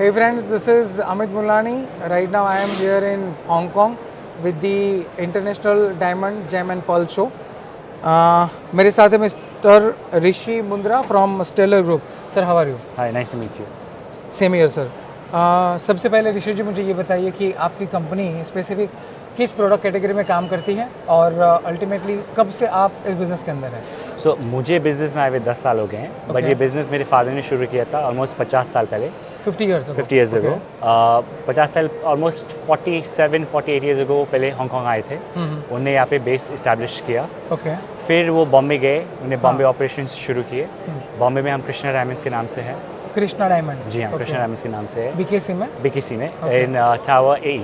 Hey friends, this is Amit Mulani. Right now I am here in Hong Kong with the International Diamond Gem and Pearl Show. मेरे साथ है mister Rishi Mundra from Stellar group. Sir, how are you? Hi, nice to meet you. Same here sir. सबसे पहले ऋषि जी मुझे ये बताइए कि आपकी कंपनी स्पेसिफिक किस प्रोडक्ट कैटेगरी में काम करती है और अल्टीमेटली कब से आप इस बिज़नेस के अंदर हैं? सो मुझे बिज़नेस में आए हुए 10 साल हो गए हैं, बट ये बिज़नेस मेरे फादर ने शुरू किया था ऑलमोस्ट 50 साल पहले. 50 years ago. 50 साल ऑलमोस्ट 48 years ago पहले हांगकांग आए थे. उन्हें यहाँ पे बेस इस्टेब्लिश किया. ओके. फिर वो बॉम्बे गए, उन्हें बॉम्बे ऑपरेशंस शुरू किए. बॉम्बे में हम कृष्णा डायमंड्स के नाम से हैं. कृष्णा डायमंड? जी हाँ, कृष्णा डायमंड्स के नाम से है. बीकेसी में? बीकेसी में in tower A.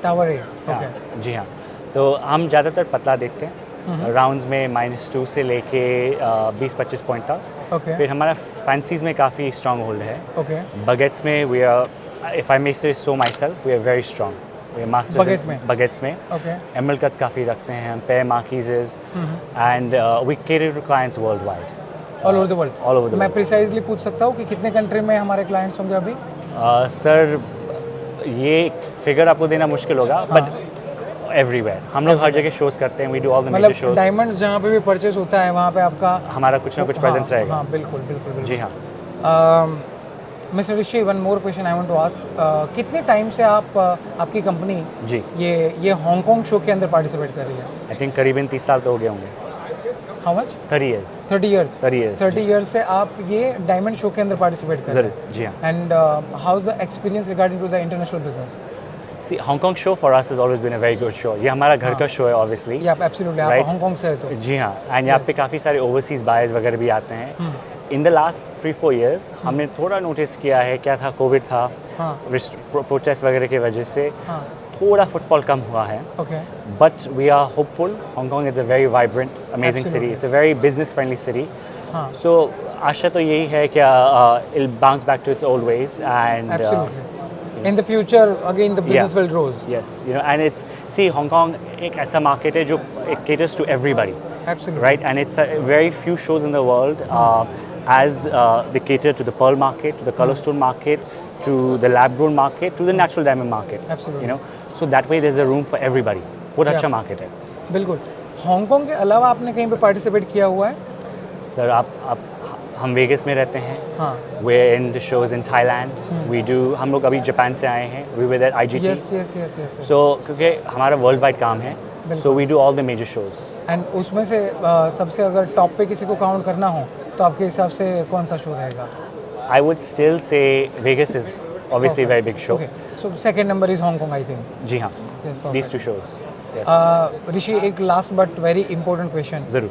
Tower A. Okay. जी हाँ. तो हम ज़्यादातर पतला देखते हैं. राउंड्स में -2 से लेके 20-25 पॉइंट तक. ओके. फिर हमारा फैंसीज में काफ़ी स्ट्रॉन्ग होल्ड है. ओके. बगेट्स में we are, if I may say so myself, we are very strong. We are masters baguettes में. ओके. एमरल्ड कट्स काफ़ी रखते हैं हम, pear marquises, and we cater to clients world wide. All over the world? All over the world. मैं precisely पूछ सकता हूँ कि कितने कंट्री में हमारे क्लाइंट्स होंगे अभी? सर, ये फिगर आपको देना मुश्किल होगा, बट एवरीवेयर हम लोग हर जगह शोज करते हैं. We do all the major shows. Diamonds जहाँ पे भी परचेज होता है वहाँ पे आपका हमारा कुछ ना कुछ प्रेजेंस रहेगा. हाँ, बिल्कुल बिल्कुल. जी हाँ. Mister Rishi, one more question I want to ask. कितने टाइम से आपकी कंपनी जी ये हांगकांग शो के अंदर पार्टिसिपेट कर रही है? आई थिंक करीबन 30 साल तो हो गए होंगे. How much? 30 years. 30 years. 30 years से आप ये डायमंड शो के अंदर पार्टिसिपेट कर रहे हैं? जरूर. जी हाँ. And how is the experience regarding to the international business? See, Hong Kong show for us has always been a very good show. ये हमारा घर का शो है obviously. या एब्सोल्युटली. आप हांगकांग से है तो? जी हाँ. एंड यहाँ पे काफ़ी सारे ओवरसीज बायर्स वगैरह भी आते हैं. इन द लास्ट 3-4 years हमने थोड़ा नोटिस किया है, क्या था, कोविड था, प्रोटेस्ट वगैरह की वजह से थोड़ा फुटफॉल कम हुआ है. Okay. But we are hopeful. Hong Kong is a very vibrant, amazing city. It's a very business friendly city. So आशा तो यही है कि it bounce back to its old ways and in the future again the business will grow. Yes, you know, and it's, see, Hong Kong एक ऐसा market है जो it caters to everybody. Absolutely. Right, and it's a very few shows in the world as they cater to the pearl market, to the color stone market, to the lab grown market, to the natural diamond market. Absolutely. You know, so that way there's a room for everybody. बहुत अच्छा market है. बिल्कुल. Hong Kong के अलावा आपने कहीं पे participate किया हुआ है? सर, आप हम वेगस में रहते हैं. हाँ. We're in the shows in Thailand. We do. हम लोग अभी जापान से आए हैं. We were at IGT. Yes. So क्योंकि हमारा वर्ल्ड वाइड काम है, so we do all the major shows. And उसमें से सबसे अगर टॉप पे किसी को काउंट करना हो तो आपके हिसाब से कौन सा शो रहेगा? I would still say Vegas is obviously a very big show. Okay. So second number is Hong Kong, I think. जी हाँ. Yes, These two shows. Yes. Rishi, एक last but very important question. ज़रूर.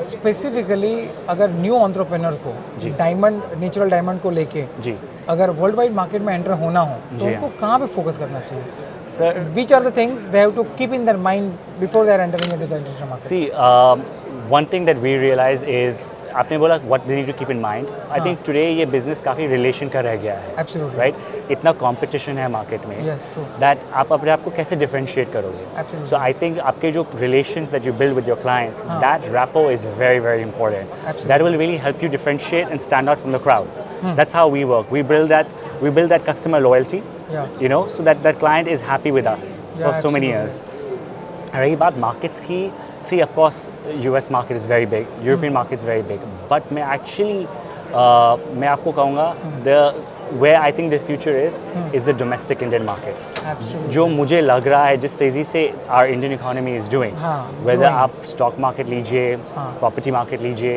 Specifically अगर new entrepreneur को diamond, natural diamond को लेके जी अगर world wide market में एंटर होना हो तो उनको कहाँ पे फोकस करना चाहिए? Sir, which are the things they have to keep in their mind before they are entering into the international market? See, one thing that we realize is, आपने बोला what they need to keep in mind. I think today ये business काफ़ी relation का रह गया है. Absolutely. Right. इतना competition है मार्केट में. Yes, true. दैट आप अपने आप को कैसे डिफरेंशिएट करोगे? सो आई थिंक आपके जो relations that you build with your clients, that rapport is very very important. That will really help you differentiate and stand out from the crowd. That's how we work. We build that customer loyalty. You know, so that client is happy with us for so many years. रही बात markets की, see, of course, US market is very big, European market is very big, but मैं actually मैं आपको कहूँगा where I think the future is the domestic Indian market. Absolutely. जो मुझे लग रहा है जिस तेज़ी से our Indian economy is doing, whether आप stock market लीजिए, property market लीजिए,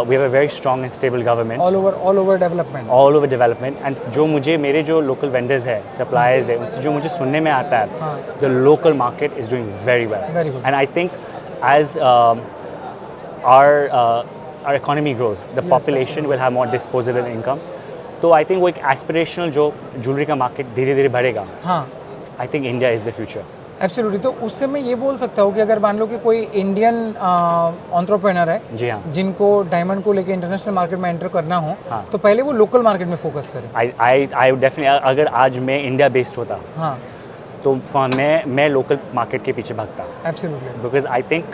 we have a very strong and stable government. All over development. All over development. And जो मुझे मेरे जो local vendors है, suppliers है, उनसे जो मुझे सुनने में आता है, the local market is doing very well. Very good. And I think as our economy grows, the population will have more disposable income. तो I think वो एक aspirational जो jewelry का market धीरे धीरे बढ़ेगा. I think India is the future. Absolutely. तो उससे मैं ये बोल सकता हूँ कि अगर मान लो कि कोई इंडियन एंटरप्रेन्योर है, जी हाँ, जिनको डायमंड को लेके इंटरनेशनल मार्केट में एंटर करना हो, तो पहले वो लोकल मार्केट में फोकस करें. आई डेफिनेटली, अगर आज मैं इंडिया बेस्ड होता, तो मैं लोकल मार्केट के पीछे भागता. Absolutely. Because I think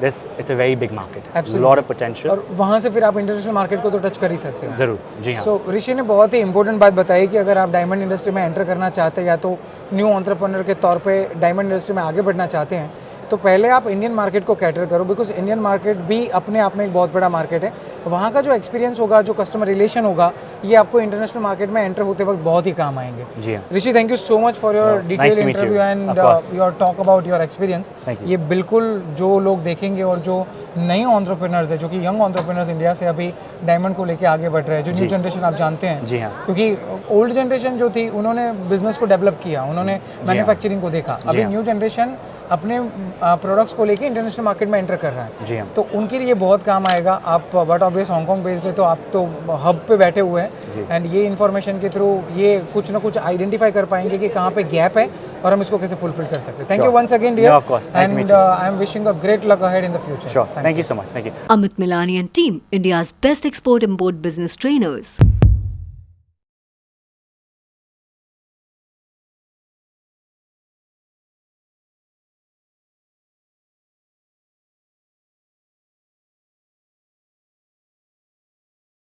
this it's a very big market. Absolutely. Lot of potential. और वहाँ से फिर आप इंटरनेशनल मार्केट को तो टच कर ही सकते हो। ज़रूर, जी हाँ। सो ऋषि ने बहुत ही इंपॉर्टेंट बात बताई कि अगर आप डायमंड इंडस्ट्री में एंटर करना चाहते हैं या तो न्यू एंटरप्रेन्योर के तौर पे डायमंड इंडस्ट्री में आगे बढ़ना चाहते हैं, तो पहले आप इंडियन मार्केट को कैटर करो, बिकॉज इंडियन मार्केट भी अपने आप में एक बहुत बड़ा मार्केट है। वहाँ का जो एक्सपीरियंस होगा, जो कस्टमर रिलेशन होगा, ये आपको इंटरनेशनल मार्केट में एंटर होते वक्त बहुत ही काम आएंगे। जी हाँ। Rishi, thank you so much for your nice detail to meet you. Interview and Of course. Your talk about your experience. Thank you. ये बिल्कुल जो लोग देखेंगे और जो नए एंटरप्रेन्योर्स है, जो कि यंग एंटरप्रेन्योर्स इंडिया से अभी डायमंड को लेके आगे बढ़ रहे हैं, जो न्यू जनरेशन आप जानते हैं, जी हाँ। क्योंकि ओल्ड जनरेशन जो थी उन्होंने बिजनेस को डेवलप किया, उन्होंने मैन्युफैक्चरिंग को देखा। अभी हाँ। न्यू जनरेशन अपने प्रोडक्ट्स को लेके इंटरनेशनल मार्केट में एंटर कर रहा है। जी हाँ। तो उनके लिए बहुत काम आएगा। आप बट ऑब्वियस हांगकांग बेस्ड है, तो आप तो हब पे बैठे हुए जी। हैं, एंड ये इन्फॉर्मेशन के थ्रू ये कुछ ना कुछ आइडेंटिफाई कर पाएंगे कि कहाँ पे गैप है और हम इसको कैसे फुलफिल कर सकते हैं। Thank you once again dear, No, of course. Nice to meet and you. I am wishing a great luck ahead in the future. Sure. Thank you so much. Thank you. Amit Milani and team, India's best export-import business trainers.